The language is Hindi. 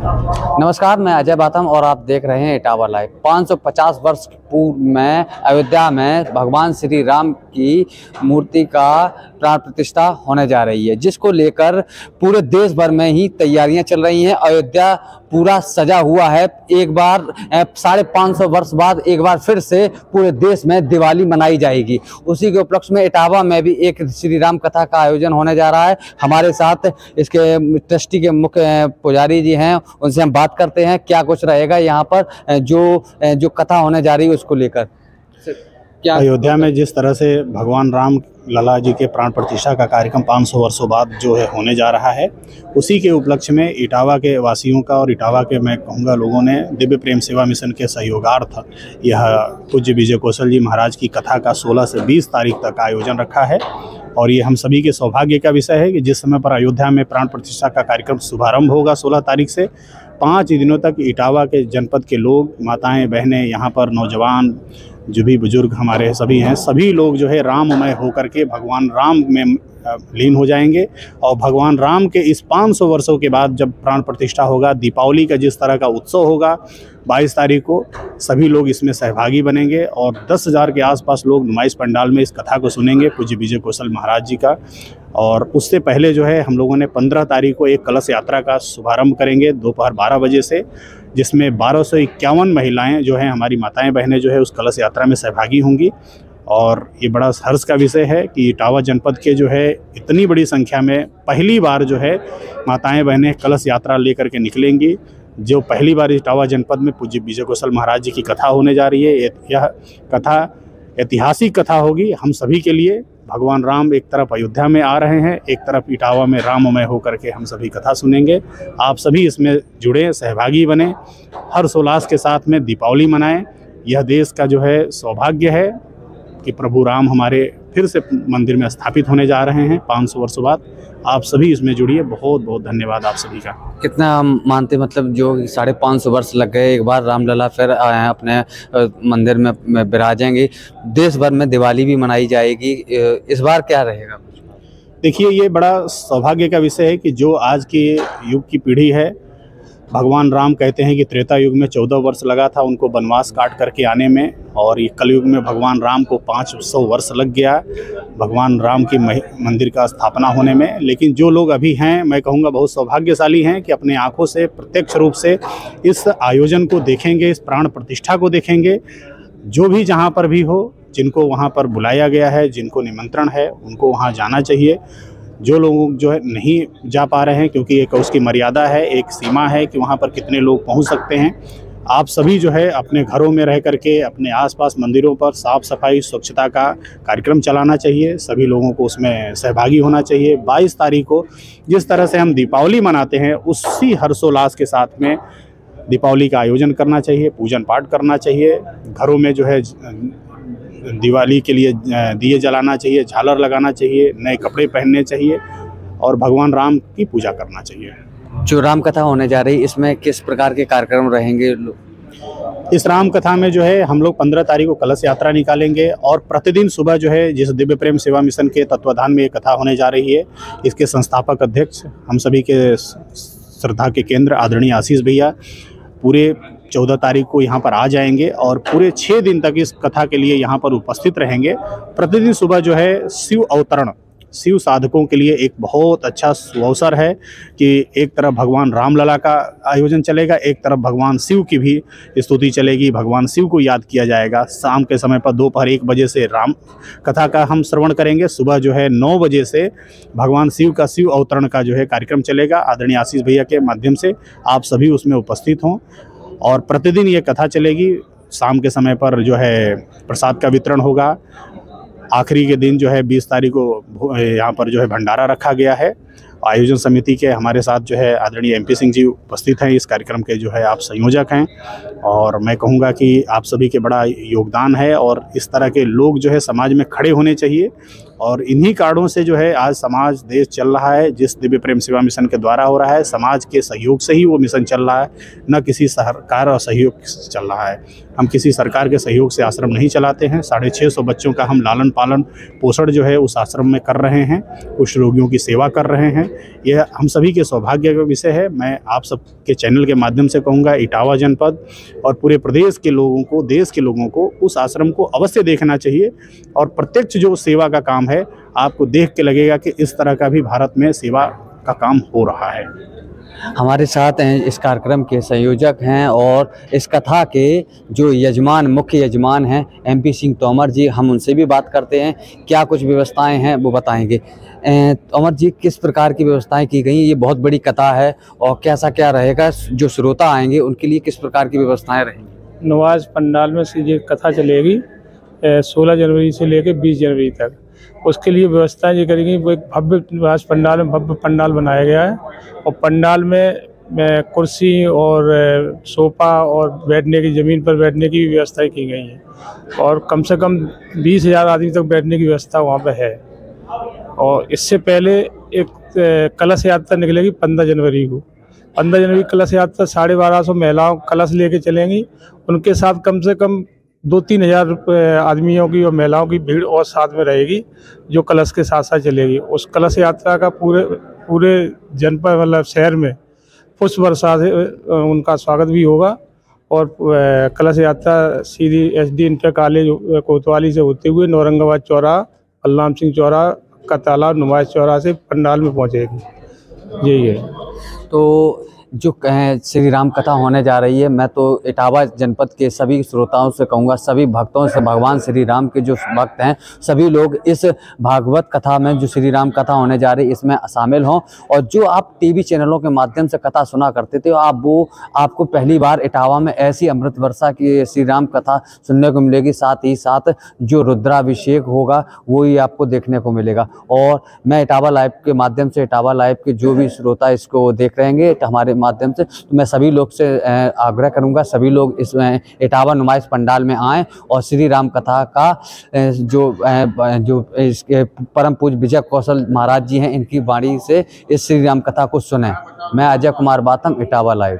नमस्कार, मैं अजय बाथम और आप देख रहे हैं इटावा लाइव। 550 वर्ष पूर्व में अयोध्या में भगवान श्री राम की मूर्ति का प्राण प्रतिष्ठा होने जा रही है, जिसको लेकर पूरे देश भर में ही तैयारियां चल रही हैं। अयोध्या पूरा सजा हुआ है। एक बार 550 वर्ष बाद एक बार फिर से पूरे देश में दिवाली मनाई जाएगी। उसी के उपलक्ष्य में इटावा में भी एक श्री राम कथा का आयोजन होने जा रहा है। हमारे साथ इसके ट्रस्टी के मुख्य पुजारी जी हैं, उनसे हम बात करते हैं क्या कुछ रहेगा यहाँ पर जो कथा होने जा रही है उसको लेकर। क्या अयोध्या में जिस तरह से भगवान राम लला जी के प्राण प्रतिष्ठा का कार्यक्रम 500 वर्षों बाद जो है होने जा रहा है, उसी के उपलक्ष्य में इटावा के वासियों का और इटावा के मैं कहूँगा लोगों ने दिव्य प्रेम सेवा मिशन के सहयोगार्थ यह पूज्य विजय कौशल जी महाराज की कथा का 16 से 20 तारीख तक आयोजन रखा है। और ये हम सभी के सौभाग्य का विषय है कि जिस समय पर अयोध्या में प्राण प्रतिष्ठा का कार्यक्रम शुभारंभ होगा 16 तारीख से 5 दिनों तक इटावा के जनपद के लोग, माताएं, बहनें, यहाँ पर नौजवान जो भी बुजुर्ग हमारे सभी हैं, सभी लोग जो है राममय होकर के भगवान राम में लीन हो जाएंगे। और भगवान राम के इस 500 वर्षों के बाद जब प्राण प्रतिष्ठा होगा, दीपावली का जिस तरह का उत्सव होगा 22 तारीख को, सभी लोग इसमें सहभागी बनेंगे और 10,000 के आसपास लोग नुमाइश पंडाल में इस कथा को सुनेंगे पूज्य विजय कौशल महाराज जी का। और उससे पहले जो है हम लोगों ने 15 तारीख को एक कलश यात्रा का शुभारंभ करेंगे दोपहर 12 बजे से, जिसमें 1251 महिलाएं जो हैं, हमारी माताएं बहनें जो है उस कलश यात्रा में सहभागी होंगी। और ये बड़ा हर्ष का विषय है कि इटावा जनपद के जो है इतनी बड़ी संख्या में पहली बार जो है माताएं बहनें कलश यात्रा लेकर के निकलेंगी। जो पहली बार इटावा जनपद में पूज्य विजय कौशल महाराज जी की कथा होने जा रही है, यह कथा ऐतिहासिक कथा होगी हम सभी के लिए। भगवान राम एक तरफ अयोध्या में आ रहे हैं, एक तरफ इटावा में राममय होकर के हम सभी कथा सुनेंगे। आप सभी इसमें जुड़े, सहभागी बने, हर्षोल्लास के साथ में दीपावली मनाएं। यह देश का जो है सौभाग्य है कि प्रभु राम हमारे फिर से मंदिर में स्थापित होने जा रहे हैं 500 वर्षों बाद। आप सभी इसमें जुड़िए। बहुत बहुत धन्यवाद आप सभी का। कितना मानते, मतलब जो 550 वर्ष लग गए, एक बार रामलला फिर अपने मंदिर में विराजेंगे, देश भर में दिवाली भी मनाई जाएगी, इस बार क्या रहेगा? देखिए, ये बड़ा सौभाग्य का विषय है कि जो आज के युग की पीढ़ी है, भगवान राम कहते हैं कि त्रेता युग में 14 वर्ष लगा था उनको वनवास काट करके आने में, और ये कलयुग में भगवान राम को 500 वर्ष लग गया भगवान राम की मंदिर का स्थापना होने में। लेकिन जो लोग अभी हैं, मैं कहूँगा बहुत सौभाग्यशाली हैं कि अपने आंखों से प्रत्यक्ष रूप से इस आयोजन को देखेंगे, इस प्राण प्रतिष्ठा को देखेंगे। जो भी जहाँ पर भी हो, जिनको वहाँ पर बुलाया गया है, जिनको निमंत्रण है, उनको वहाँ जाना चाहिए। जो लोग जो है नहीं जा पा रहे हैं, क्योंकि एक उसकी मर्यादा है, एक सीमा है कि वहाँ पर कितने लोग पहुँच सकते हैं। आप सभी जो है अपने घरों में रह करके अपने आसपास मंदिरों पर साफ़ सफाई स्वच्छता का कार्यक्रम चलाना चाहिए। सभी लोगों को उसमें सहभागी होना चाहिए। 22 तारीख को जिस तरह से हम दीपावली मनाते हैं, उसी हर्षोल्लास के साथ में दीपावली का आयोजन करना चाहिए, पूजन पाठ करना चाहिए। घरों में जो है दिवाली के लिए दिए जलाना चाहिए, झालर लगाना चाहिए, नए कपड़े पहनने चाहिए और भगवान राम की पूजा करना चाहिए। जो राम कथा होने जा रही है, इसमें किस प्रकार के कार्यक्रम रहेंगे? इस राम कथा में जो है हम लोग 15 तारीख को कलश यात्रा निकालेंगे और प्रतिदिन सुबह जो है जिस दिव्य प्रेम सेवा मिशन के तत्वाधान में ये कथा होने जा रही है, इसके संस्थापक अध्यक्ष हम सभी के श्रद्धा के केंद्र आदरणीय आशीष भैया पूरे 14 तारीख को यहाँ पर आ जाएंगे और पूरे 6 दिन तक इस कथा के लिए यहाँ पर उपस्थित रहेंगे। प्रतिदिन सुबह जो है शिव अवतरण, शिव साधकों के लिए एक बहुत अच्छा अवसर है कि एक तरफ भगवान रामलला का आयोजन चलेगा, एक तरफ भगवान शिव की भी स्तुति चलेगी, भगवान शिव को याद किया जाएगा। शाम के समय पर दोपहर 1 बजे से राम कथा का हम श्रवण करेंगे। सुबह जो है 9 बजे से भगवान शिव का शिव अवतरण का जो है कार्यक्रम चलेगा। आदरणीय आशीष भैया के माध्यम से आप सभी उसमें उपस्थित हों और प्रतिदिन ये कथा चलेगी। शाम के समय पर जो है प्रसाद का वितरण होगा। आखिरी के दिन जो है 20 तारीख को यहाँ पर जो है भंडारा रखा गया है। आयोजन समिति के हमारे साथ जो है आदरणीय MP सिंह जी उपस्थित हैं, इस कार्यक्रम के जो है आप संयोजक हैं। और मैं कहूँगा कि आप सभी के बड़ा योगदान है और इस तरह के लोग जो है समाज में खड़े होने चाहिए। और इन्हीं कारणों से जो है आज समाज, देश चल रहा है। जिस दिव्य प्रेम सेवा मिशन के द्वारा हो रहा है, समाज के सहयोग से ही वो मिशन चल रहा है, न किसी सरकार और सहयोग से चल रहा है। हम किसी सरकार के सहयोग से आश्रम नहीं चलाते हैं। 650 बच्चों का हम लालन पालन पोषण जो है उस आश्रम में कर रहे हैं, कुछ रोगियों की सेवा कर रहे हैं। यह हम सभी के सौभाग्य का विषय है। मैं आप सबके चैनल के माध्यम से कहूँगा, इटावा जनपद और पूरे प्रदेश के लोगों को, देश के लोगों को उस आश्रम को अवश्य देखना चाहिए। और प्रत्यक्ष जो सेवा का काम है, आपको देख के लगेगा कि इस तरह का भी भारत में सेवा का काम हो रहा है। हमारे साथ हैं इस कार्यक्रम के संयोजक हैं और इस कथा के जो यजमान, मुख्य यजमान हैं MP सिंह तोमर जी। हम उनसे भी बात करते हैं, क्या कुछ व्यवस्थाएं हैं वो बताएंगे। तोमर जी, किस प्रकार की व्यवस्थाएं की गई? ये बहुत बड़ी कथा है और कैसा क्या रहेगा, जो श्रोता आएंगे उनके लिए किस प्रकार की व्यवस्थाएं रहेंगी? नवाज पंडाल में ये कथा चलेगी 16 जनवरी से लेकर 20 जनवरी तक। उसके लिए व्यवस्थाएं ये करेंगी। वो एक भव्य निवास पंडाल में भव्य पंडाल बनाया गया है और पंडाल में कुर्सी और सोफा और बैठने की, ज़मीन पर बैठने की व्यवस्थाएं की गई हैं और कम से कम 20,000 आदमी तक बैठने की व्यवस्था वहाँ पे है। और इससे पहले एक कलश यात्रा निकलेगी 15 जनवरी को। 15 जनवरी कलश यात्रा 1250 महिलाओं कलश लेके चलेंगी। उनके साथ कम से कम 2-3 हज़ार आदमियों की और महिलाओं की भीड़ और साथ में रहेगी, जो कलश के साथ साथ चलेगी। उस कलश यात्रा का पूरे जनपद, मतलब शहर में पुष्प वर्षा से उनका स्वागत भी होगा। और कलश यात्रा सीधी SD इंटर कॉलेज कोतवाली से होते हुए नौरंगाबाद चौराहा, बलराम सिंह चौराहा का तालाब, नुमाइश चौराहा से पंडाल में पहुँचेगी। यही है। तो जो श्री राम कथा होने जा रही है, मैं तो इटावा जनपद के सभी श्रोताओं से कहूँगा, सभी भक्तों से, भगवान श्री राम के जो भक्त हैं सभी लोग इस भागवत कथा में, जो श्री राम कथा होने जा रही है, इसमें शामिल हों। और जो आप TV चैनलों के माध्यम से कथा सुना करते थे, आपको पहली बार इटावा में ऐसी अमृत वर्षा की श्री राम कथा सुनने को मिलेगी। साथ ही साथ जो रुद्राभिषेक होगा वो ही आपको देखने को मिलेगा। और मैं इटावा लाइव के माध्यम से, इटावा लाइव के जो भी श्रोता इसको देख रहेंगे हमारे माध्यम से, तो मैं सभी लोग से आग्रह करूंगा, सभी लोग इस इटावा नुमाइश पंडाल में आएं और श्री राम कथा का जो इसके परम पूज्य विजय कौशल महाराज जी हैं, इनकी वाणी से इस श्री राम कथा को सुनें। मैं अजय कुमार बाथम, इटावा लाइव।